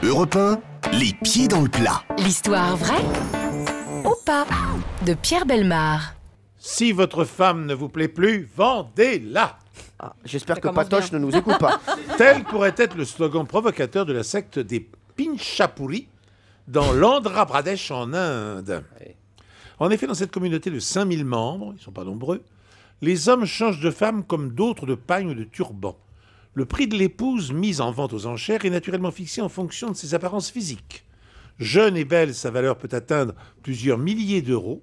Europe 1, les pieds dans le plat. L'histoire vraie ou pas de Pierre Bellemare. Si votre femme ne vous plaît plus, vendez-la. Ah, j'espère que Patoche ne nous écoute pas. Tel pourrait être le slogan provocateur de la secte des Pinchapuri dans l'Andhra Pradesh en Inde. En effet, dans cette communauté de 5000 membres, ils ne sont pas nombreux, les hommes changent de femme comme d'autres de pagne ou de turban. Le prix de l'épouse mise en vente aux enchères est naturellement fixé en fonction de ses apparences physiques. Jeune et belle, sa valeur peut atteindre plusieurs milliers d'euros.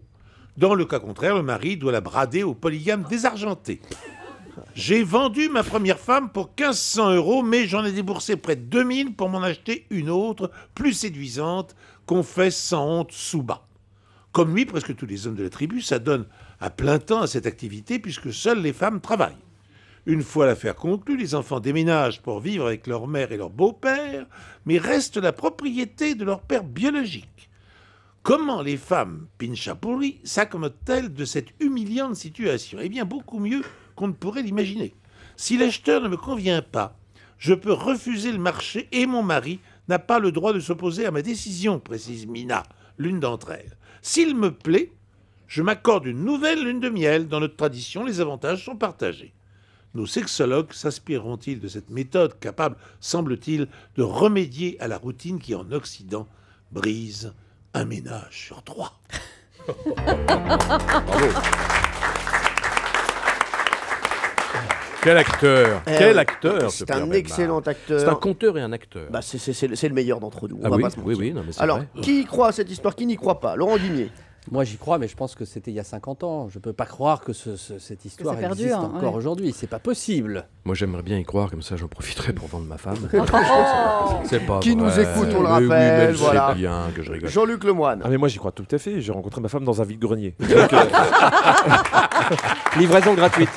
Dans le cas contraire, le mari doit la brader au polygame désargenté. J'ai vendu ma première femme pour 1500 euros, mais j'en ai déboursé près de 2000 pour m'en acheter une autre, plus séduisante, confesse sans honte Souba. Comme lui, presque tous les hommes de la tribu s'adonnent à plein temps à cette activité, puisque seules les femmes travaillent. Une fois l'affaire conclue, les enfants déménagent pour vivre avec leur mère et leur beau-père, mais restent la propriété de leur père biologique. Comment les femmes Pinchapuri s'accommodent-elles de cette humiliante situation? Eh bien, beaucoup mieux qu'on ne pourrait l'imaginer. Si l'acheteur ne me convient pas, je peux refuser le marché et mon mari n'a pas le droit de s'opposer à ma décision, précise Mina, l'une d'entre elles. S'il me plaît, je m'accorde une nouvelle lune de miel. Dans notre tradition, les avantages sont partagés. Nos sexologues s'inspireront-ils de cette méthode capable, semble-t-il, de remédier à la routine qui, en Occident, brise un ménage sur 3? Bravo. Quel acteur! Quel acteur! C'est un excellent acteur. C'est un conteur et un acteur. Bah, c'est le meilleur d'entre nous. Ah On va oui, pas se mentir. oui, non, mais c'est Alors, vrai. qui y croit à cette histoire? Qui n'y croit pas? Laurent Guimier. Moi j'y crois, mais je pense que c'était il y a 50 ans. Je ne peux pas croire que cette histoire perdure, existe hein, encore ouais. aujourd'hui. C'est pas possible. Moi, j'aimerais bien y croire, comme ça, j'en profiterai pour vendre ma femme. C'est pas Qui nous vrai. écoute, on le Oui, oui, rappelle, mais voilà. C'est bien que je rigole. Jean-Luc Lemoyne. Ah mais moi j'y crois tout à fait, j'ai rencontré ma femme dans un vide-grenier. Livraison gratuite.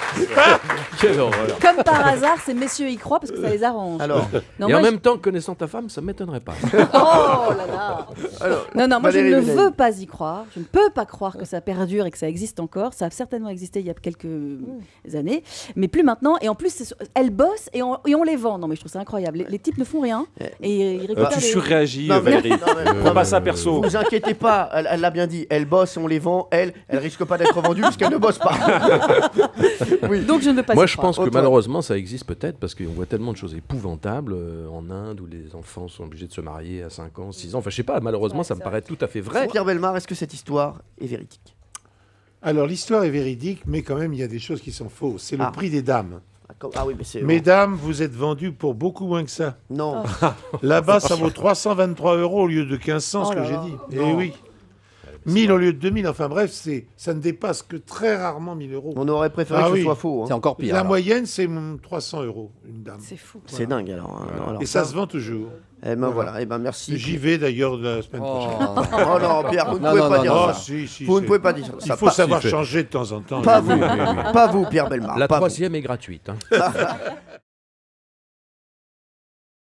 Quelle horreur. Comme par hasard, ces messieurs y croient parce que ça les arrange. Alors, Non, Et moi, en même temps, connaissant ta femme, ça ne m'étonnerait pas. Oh là là. alors Non, moi je Valérie ne Ménez. veux pas y croire. Je ne peux pas croire que ça perdure et que ça existe encore. Ça a certainement existé il y a quelques années, mais plus maintenant. Et en plus, elles bossent et on les vend. Non, mais je trouve ça incroyable. Les types ne font rien et ils récupèrent Tu les- surréagis, Non, mais- Valérie. non, mais- Prends pas ça perso. Vous inquiétez pas, elle l'a bien dit, elle bosse et on les vend, elle risque pas d'être vendue puisqu'elle ne bosse pas. Oui. Donc je ne veux pas Moi, y je croire. pense que Antoine. malheureusement, ça existe peut-être parce qu'on voit tellement de choses épouvantables en Inde où les enfants sont obligés de se marier à 5 ans, 6 ans. Enfin, je sais pas, malheureusement, Ouais, ça me c'est paraît tout à fait vrai. Pierre Bellemare, est-ce que cette histoire est véridique? Alors, l'histoire est véridique, mais quand même, il y a des choses qui sont fausses. C'est le Ah. prix des dames. Ah oui, mais c'est... Mesdames, vous êtes vendues pour beaucoup moins que ça. Non. Là-bas, ça vaut 323 euros au lieu de 1500, Oh ce que là j'ai là. dit. Eh oui. 1000 au lieu de 2000. Enfin bref, ça ne dépasse que très rarement 1000 euros. On aurait préféré Ah que oui. ce soit faux. hein. C'est encore pire. La alors. moyenne, c'est 300 euros, une dame. C'est fou. C'est dingue alors. hein. Non, alors Et ça se vend toujours. Eh ben voilà, eh ben merci. J'y vais d'ailleurs la semaine prochaine. Oh. Oh non, Pierre, vous ne Non, pouvez non, pas non, dire non. Oh, ça. si, si, Vous ne c'est- pouvez pas dire Il ça. faut savoir changer de temps en temps. Pas Oui, vous. oui, oui. Pas vous, Pierre Bellemare. La pas vous. troisième est gratuite. Hein.